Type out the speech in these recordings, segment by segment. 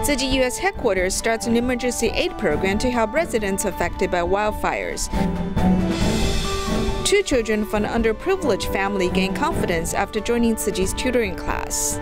Tzu Chi US Headquarters starts an emergency aid program to help residents affected by wildfires. 2 children from an underprivileged family gain confidence after joining Tzu Chi's tutoring class.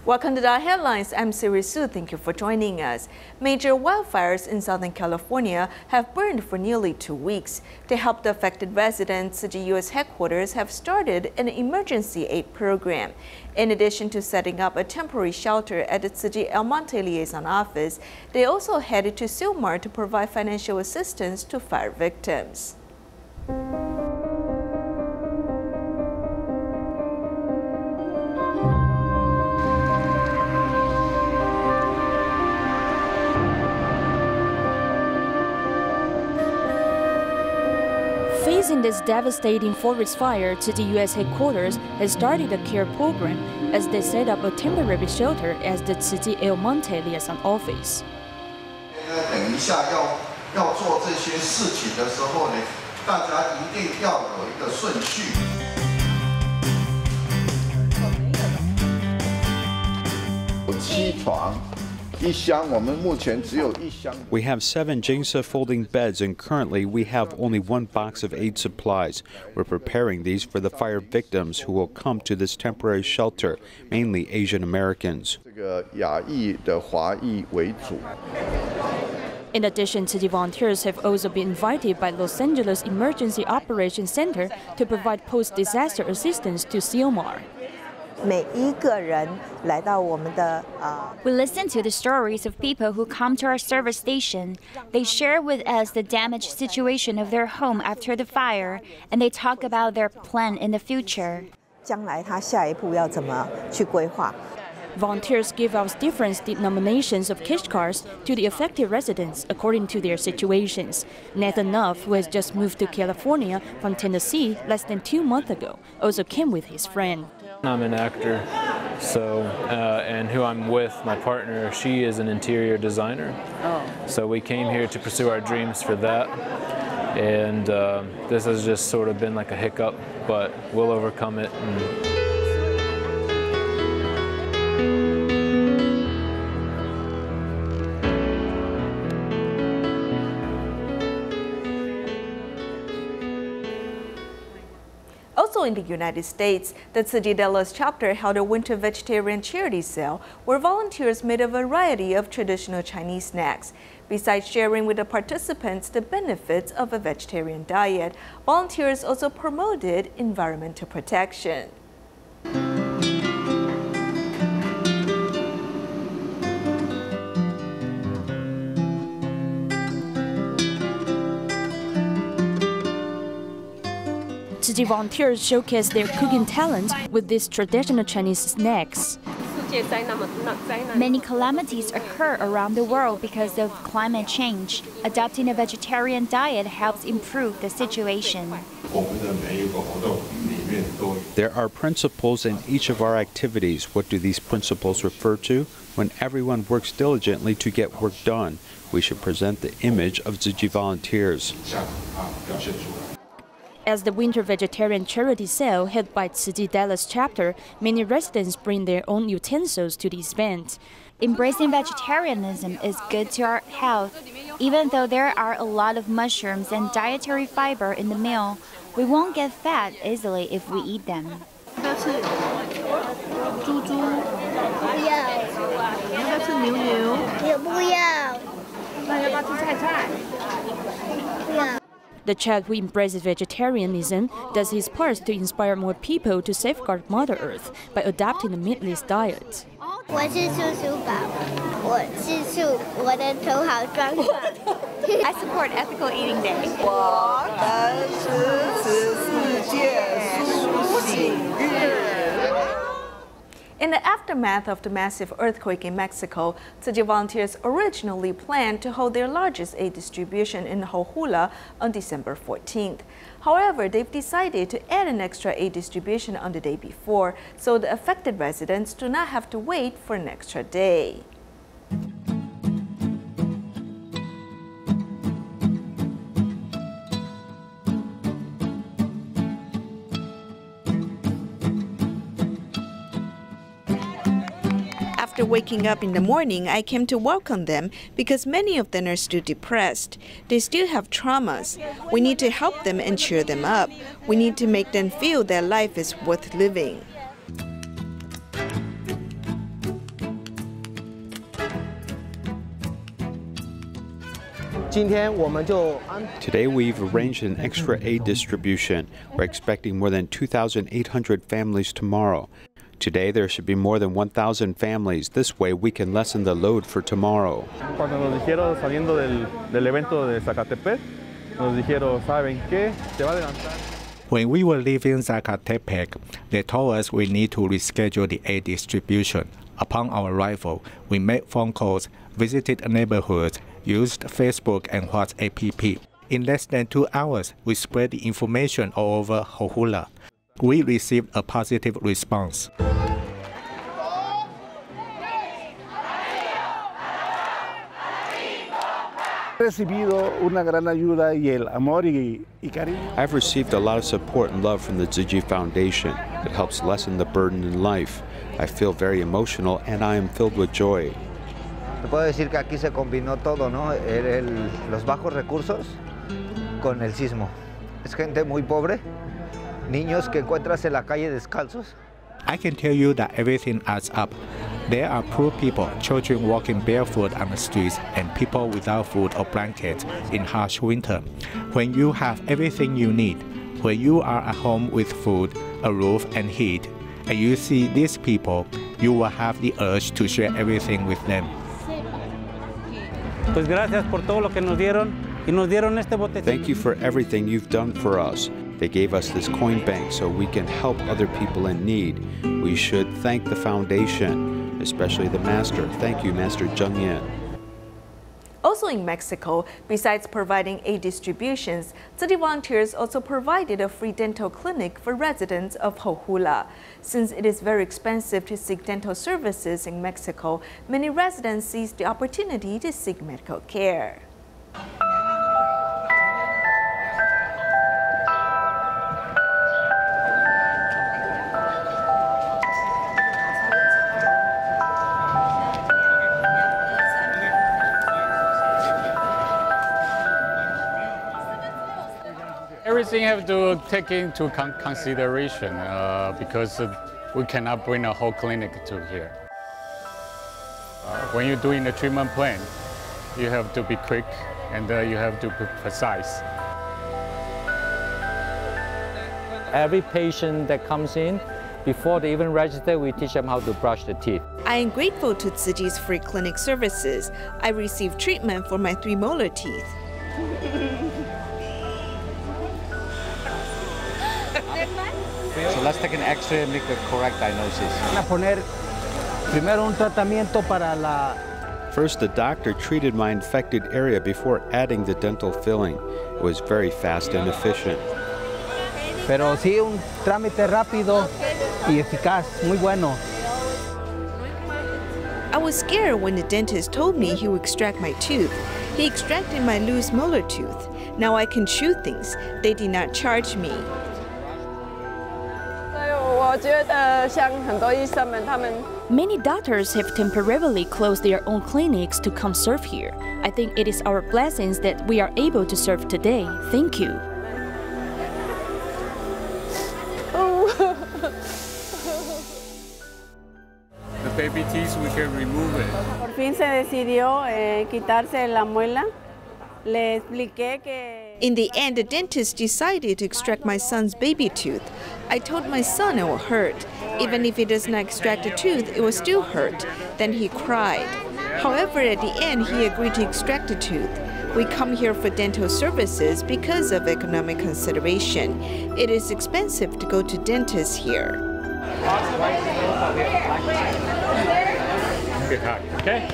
Welcome to DaAi Headlines. I'm Siri Su. Thank you for joining us. Major wildfires in Southern California have burned for nearly 2 weeks. To help the affected residents, Tzu Chi US Headquarters have started an emergency aid program. In addition to setting up a temporary shelter at the Tzu Chi El Monte Liaison Office, they also headed to Sylmar to provide financial assistance to fire victims. Facing this devastating forest fire, Tzu Chi US Headquarters has started a care program as they set up a temporary shelter at the Tzu Chi El Monte Liaison Office. 等一下要做这些事情的时候呢，大家一定要有一个顺序。有7床。 We have 7 Jingsa folding beds, and currently we have only 1 box of aid supplies. We're preparing these for the fire victims who will come to this temporary shelter, mainly Asian Americans. In addition, Tzu Chi volunteers have also been invited by Los Angeles Emergency Operations Center to provide post-disaster assistance to Sylmar. We listen to the stories of people who come to our service station. They share with us the damaged situation of their home after the fire, and they talk about their plan in the future. Volunteers give out different denominations of cash cards to the affected residents according to their situations. Nathan Nuff, who has just moved to California from Tennessee less than 2 months ago, also came with his friend. I'm an actor, and who I'm with, my partner, she is an interior designer. So we came here to pursue our dreams for that. And this has just sort of been like a hiccup, but we'll overcome it. Also in the United States, the Tzu Chi Dallas chapter held a winter vegetarian charity sale where volunteers made a variety of traditional Chinese snacks. Besides sharing with the participants the benefits of a vegetarian diet, volunteers also promoted environmental protection. Tzu Chi volunteers showcase their cooking talent with these traditional Chinese snacks. Many calamities occur around the world because of climate change. Adopting a vegetarian diet helps improve the situation. There are principles in each of our activities. What do these principles refer to? When everyone works diligently to get work done, we should present the image of Tzu Chi volunteers. As the winter vegetarian charity sale held by Tzu Chi Dallas chapter, many residents bring their own utensils to the event. Embracing vegetarianism is good to our health. Even though there are a lot of mushrooms and dietary fiber in the meal, we won't get fat easily if we eat them. The child who embraces vegetarianism does his part to inspire more people to safeguard Mother Earth by adopting a meatless diet. I support Ethical Eating Day. In the aftermath of the massive earthquake in Mexico, Tzu Chi volunteers originally planned to hold their largest aid distribution in Cholula on December 14th. However, they've decided to add an extra aid distribution on the day before, so the affected residents do not have to wait for an extra day. After waking up in the morning, I came to welcome them because many of them are still depressed. They still have traumas. We need to help them and cheer them up. We need to make them feel that life is worth living. Today we've arranged an extra aid distribution. We're expecting more than 2,800 families tomorrow. Today there should be more than 1,000 families. This way we can lessen the load for tomorrow. Cuando nos dijeron saliendo del evento de Zacatepec, nos dijeron, ¿saben qué? Se va a adelantar. When we were leaving Zacatepec, they told us we need to reschedule the aid distribution. Upon our arrival, we made phone calls, visited neighborhoods, used Facebook and WhatsApp. In less than 2 hours, we spread the information all over Hōhula. We received a positive response. I've received a lot of support and love from the Tzu Chi Foundation. It helps lessen the burden in life. I feel very emotional and I am filled with joy. Te puedo decir que aquí se combinó todo, ¿no? Los bajos recursos con el sismo. Es gente muy pobre, niños que encuentras en la calle descalzos. I can tell you that everything adds up. There are poor people, children walking barefoot on the streets, and people without food or blankets in harsh winter. When you have everything you need, when you are at home with food, a roof and heat, and you see these people, you will have the urge to share everything with them. Pues gracias por todo lo que nos dieron y nos dieron este botecito. Thank you for everything you've done for us. They gave us this coin bank so we can help other people in need. We should thank the foundation, especially the master. Thank you, Master Zheng Yan. Also in Mexico, besides providing aid distributions, Tzu Chi volunteers also provided a free dental clinic for residents of Hōhula. Since it is very expensive to seek dental services in Mexico, many residents seized the opportunity to seek medical care. Everything have to take into consideration because we cannot bring a whole clinic to here. When you're doing the treatment plan, you have to be quick and you have to be precise. Every patient that comes in, before they even register, we teach them how to brush the teeth. I am grateful to Tzu Chi's free clinic services. I received treatment for my 3 molar teeth. So let's take an X-ray and make the correct diagnosis. First, the doctor treated my infected area before adding the dental filling. It was very fast and efficient. Pero sí, un trámite rápido y eficaz, muy bueno. I was scared when the dentist told me he would extract my tooth. He extracted my loose molar tooth. Now I can chew things. They did not charge me. Many doctors have temporarily closed their own clinics to come serve here. I think it is our blessings that we are able to serve today. Thank you. The baby teeth, we can remove it. Por fin se decidió quitarse la muela. Le expliqué que... In the end, the dentist decided to extract my son's baby tooth. I told my son it will hurt. Even if he does not extract a tooth, it will still hurt. Then he cried. However, at the end, he agreed to extract a tooth. We come here for dental services because of economic consideration. It is expensive to go to dentists here. Good hug, okay?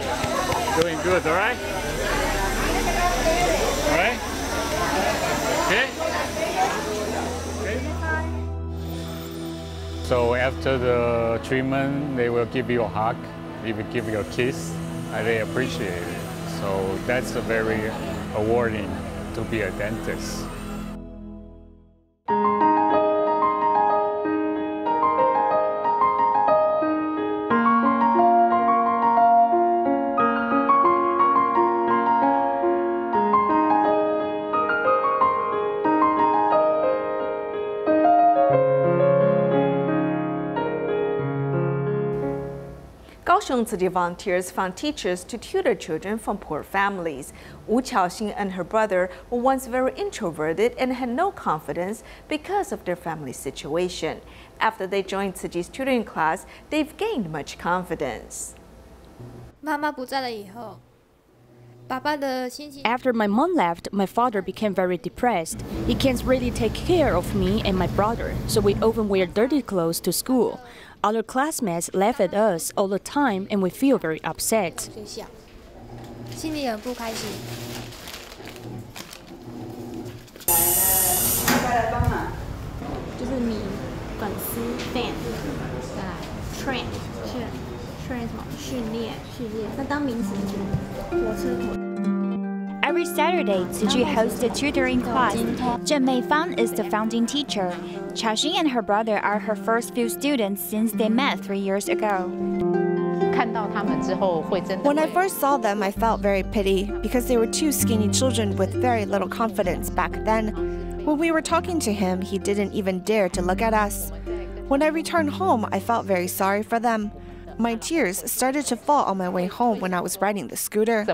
Doing good, all right? All right? Okay? So after the treatment, they will give you a hug, they will give you a kiss, and they appreciate it. So that's a very rewarding to be a dentist. Kaohsiung Tzu Chi volunteers found teachers to tutor children from poor families. Wu Qiaoxing and her brother were once very introverted and had no confidence because of their family situation. After they joined Tzu Chi's tutoring class, they've gained much confidence. After my mom left, my father became very depressed. He can't really take care of me and my brother, so we often wear dirty clothes to school. Other classmates laugh at us all the time and we feel very upset. Every Saturday, Tzu Chi hosts a tutoring class. Zhen Meifan is the founding teacher. Qiaoxing and her brother are her first few students since they met 3 years ago. When I first saw them, I felt very pity because they were two skinny children with very little confidence back then. When we were talking to him, he didn't even dare to look at us. When I returned home, I felt very sorry for them. My tears started to fall on my way home when I was riding the scooter.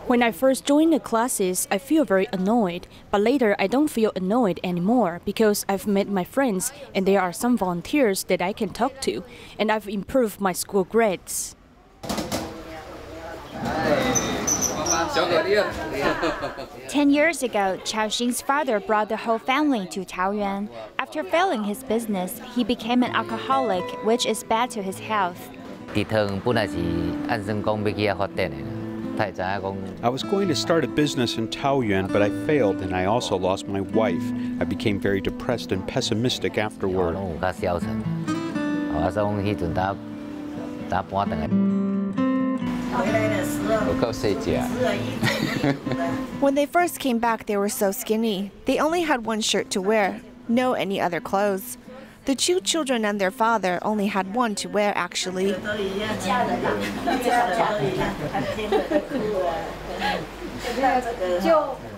When I first joined the classes, I feel very annoyed, but later I don't feel annoyed anymore because I've met my friends and there are some volunteers that I can talk to, and I've improved my school grades. 10 years ago, Qiaoxing's father brought the whole family to Taoyuan. After failing his business, he became an alcoholic, which is bad to his health. I was going to start a business in Taoyuan, but I failed and I also lost my wife. I became very depressed and pessimistic afterward. When they first came back, they were so skinny. They only had one shirt to wear, no any other clothes. The two children and their father only had one to wear, actually.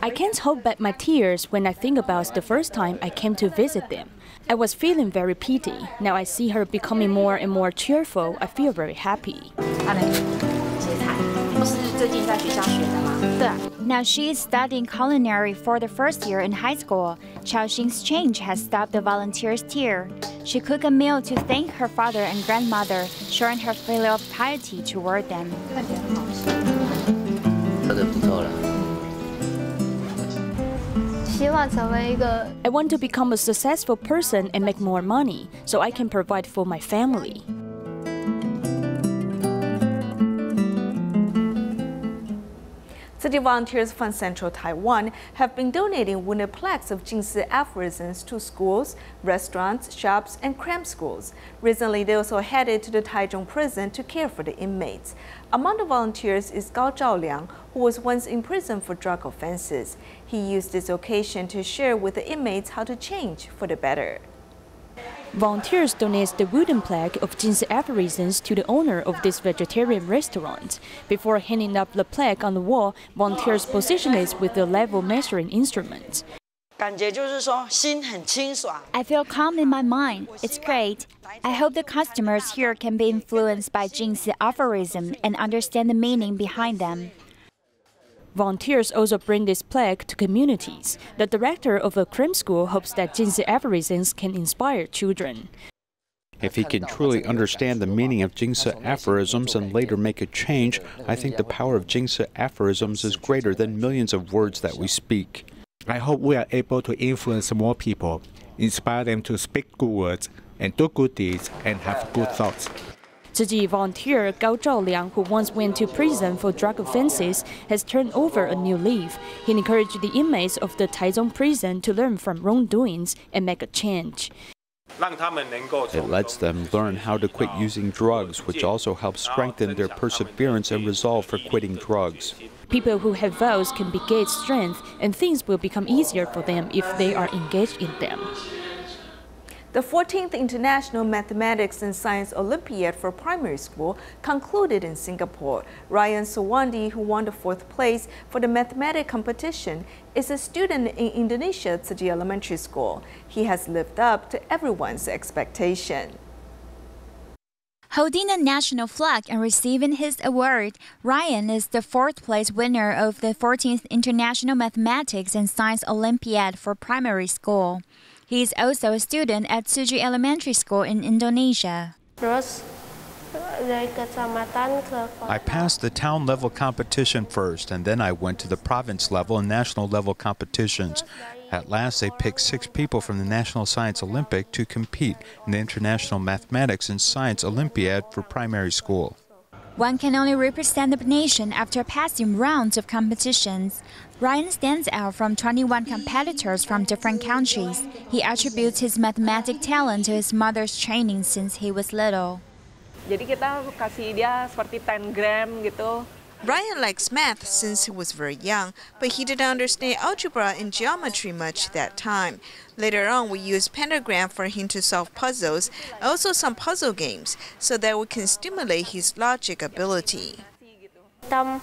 I can't hold back my tears when I think about the first time I came to visit them. I was feeling very pity. Now I see her becoming more and more cheerful. I feel very happy. Now she is studying culinary for the first year in high school. Qiaoxing's change has stopped the volunteers' tear. She cooked a meal to thank her father and grandmother, showing her filial piety toward them. I want to become a successful person and make more money, so I can provide for my family. Tzu Chi volunteers from Central Taiwan have been donating wooden plaques of Jingsi aphorisms to schools, restaurants, shops, and cram schools. Recently, they also headed to the Taichung prison to care for the inmates. Among the volunteers is Gao Zhaoliang, who was once in prison for drug offenses. He used this occasion to share with the inmates how to change for the better. Volunteers donate the wooden plaque of Jingsi aphorisms to the owner of this vegetarian restaurant. Before hanging up the plaque on the wall, volunteers position it with the level measuring instrument. I feel calm in my mind. It's great. I hope the customers here can be influenced by Jingsi aphorism and understand the meaning behind them. Volunteers also bring this plaque to communities. The director of a cram school hopes that Jingsi aphorisms can inspire children. If he can truly understand the meaning of Jingsi aphorisms and later make a change, I think the power of Jingsi aphorisms is greater than millions of words that we speak. I hope we are able to influence more people, inspire them to speak good words and do good deeds and have good thoughts. Tzu Chi volunteer Gao Zhaoliang, who once went to prison for drug offenses, has turned over a new leaf. He encouraged the inmates of the Taichung prison to learn from wrongdoings and make a change. It lets them learn how to quit using drugs, which also helps strengthen their perseverance and resolve for quitting drugs. People who have vows can beget strength, and things will become easier for them if they are engaged in them. The 14th International Mathematics and Science Olympiad for primary school concluded in Singapore. Ryan Sawandi, who won the 4th place for the mathematics competition, is a student in Indonesia Tzu Chi Elementary School. He has lived up to everyone's expectation. Holding the national flag and receiving his award, Ryan is the 4th place winner of the 14th International Mathematics and Science Olympiad for primary school. He is also a student at Tzu Chi Elementary School in Indonesia. I passed the town level competition first, and then I went to the province level and national level competitions. At last, they picked 6 people from the National Science Olympic to compete in the International Mathematics and Science Olympiad for primary school. One can only represent the nation after passing rounds of competitions. Ryan stands out from 21 competitors from different countries. He attributes his mathematics talent to his mother's training since he was little. Jadi kita kasih dia seperti 10 gram gitu. Ryan likes math since he was very young, but he didn't understand algebra and geometry much that time. Later on, we used pentagram for him to solve puzzles, also some puzzle games, so that we can stimulate his logic ability. My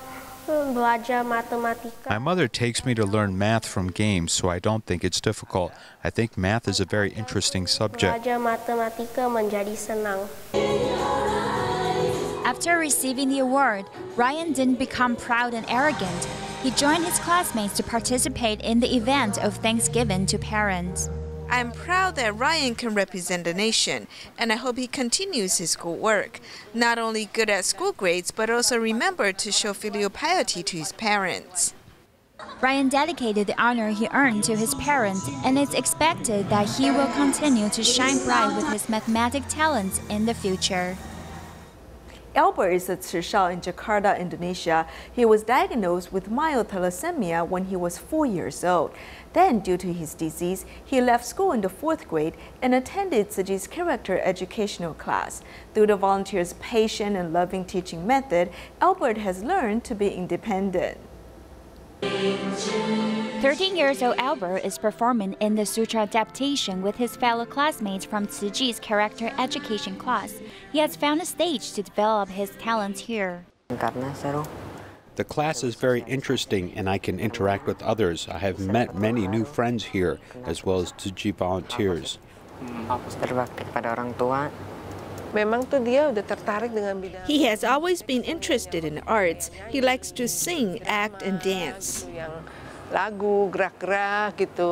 mother takes me to learn math from games, so I don't think it's difficult. I think math is a very interesting subject. After receiving the award, Ryan didn't become proud and arrogant. He joined his classmates to participate in the event of Thanksgiving to parents. I'm proud that Ryan can represent the nation, and I hope he continues his good work. Not only good at school grades, but also remember to show filial piety to his parents. Ryan dedicated the honor he earned to his parents, and it's expected that he will continue to shine bright with his mathematics talents in the future. Albert is a Tzu Chi in Jakarta, Indonesia. He was diagnosed with mild thalassemia when he was 4 years old. Then, due to his disease, he left school in the 4th grade and attended Tzu Chi's character educational class. Through the volunteers' patient and loving teaching method, Albert has learned to be independent. 13-year-old Albert is performing in the sutra adaptation with his fellow classmates from Tzu Chi's character education class. He has found a stage to develop his talents here. The class is very interesting and I can interact with others. I have met many new friends here, as well as Tzu Chi volunteers. He has always been interested in arts. He likes to sing, act, and dance.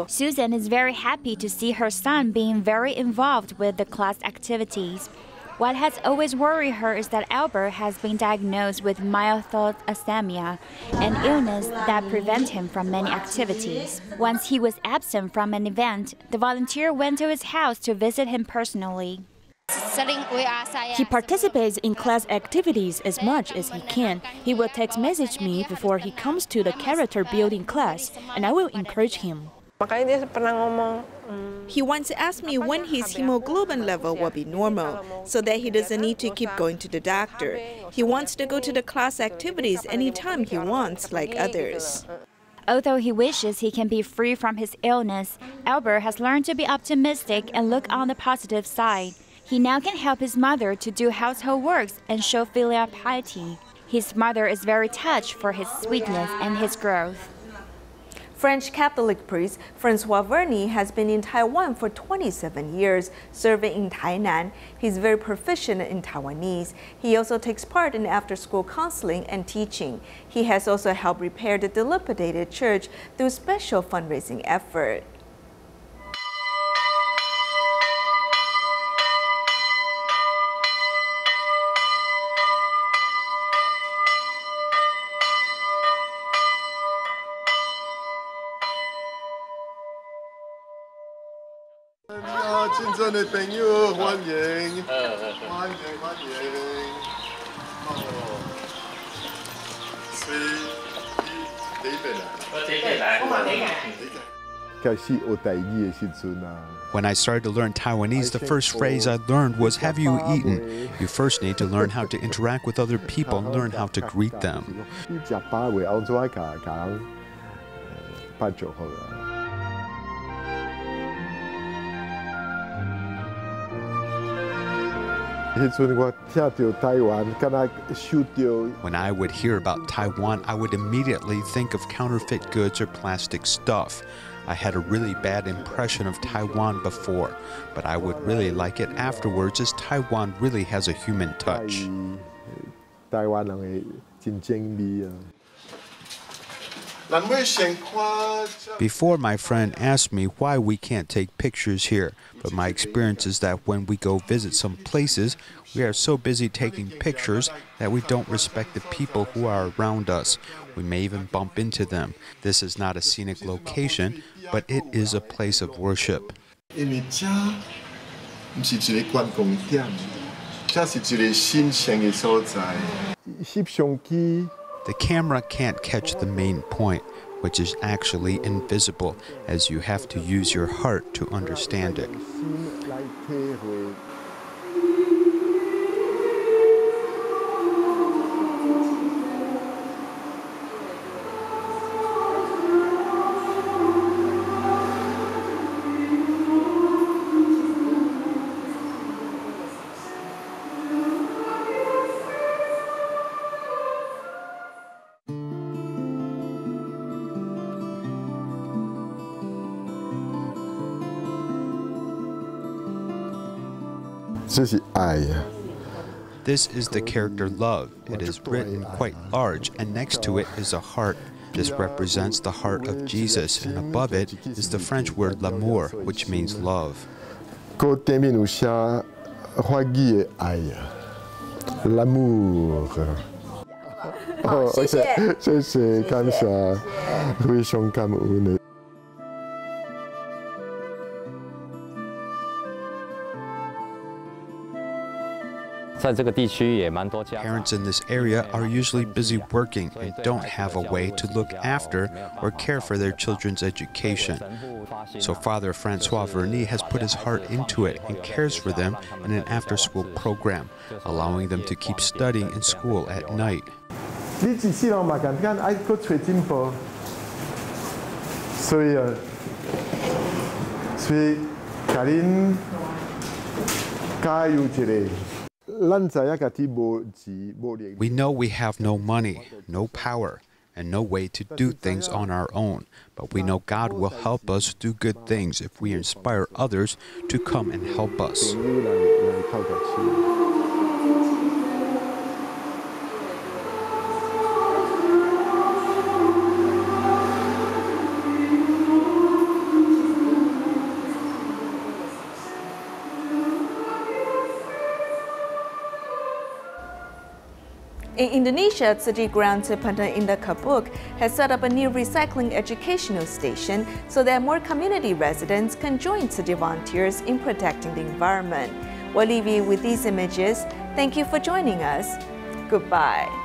Susan is very happy to see her son being very involved with the class activities. What has always worried her is that Albert has been diagnosed with mild thalassemia, an illness that prevents him from many activities. Once he was absent from an event, the volunteer went to his house to visit him personally. He participates in class activities as much as he can. He will text message me before he comes to the character building class, and I will encourage him. He once asked me when his hemoglobin level will be normal, so that he doesn't need to keep going to the doctor. He wants to go to the class activities anytime he wants, like others. Although he wishes he can be free from his illness, Albert has learned to be optimistic and look on the positive side. He now can help his mother to do household works and show filial piety. His mother is very touched for his sweetness and his growth. French Catholic priest François Verny has been in Taiwan for 27 years, serving in Tainan. He's very proficient in Taiwanese. He also takes part in after-school counseling and teaching. He has also helped repair the dilapidated church through special fundraising effort. When I started to learn Taiwanese, the first phrase I learned was, "Have you eaten?" You first need to learn how to interact with other people and learn how to greet them. When I would hear about Taiwan, I would immediately think of counterfeit goods or plastic stuff. I had a really bad impression of Taiwan before, but I would really like it afterwards as Taiwan really has a human touch. Before, my friend asked me why we can't take pictures here, but my experience is that when we go visit some places, we are so busy taking pictures that we don't respect the people who are around us. We may even bump into them. This is not a scenic location, but it is a place of worship. The camera can't catch the main point, which is actually invisible, as you have to use your heart to understand it. This is the character love. It is written quite large, and next to it is a heart. This represents the heart of Jesus, and above it is the French word l'amour, which means love. L'amour. 好，谢谢。谢谢，感谢，非常感恩你。 Parents in this area are usually busy working and don't have a way to look after or care for their children's education. So Father Francois Verny has put his heart into it and cares for them in an after-school program, allowing them to keep studying in school at night. We know we have no money, no power, and no way to do things on our own, but we know God will help us do good things if we inspire others to come and help us. In Indonesia, Tzu Chi Ground Sepanjang Indah Kapuk has set up a new recycling educational station so that more community residents can join Tzu Chi volunteers in protecting the environment. We'll leave you with these images. Thank you for joining us. Goodbye.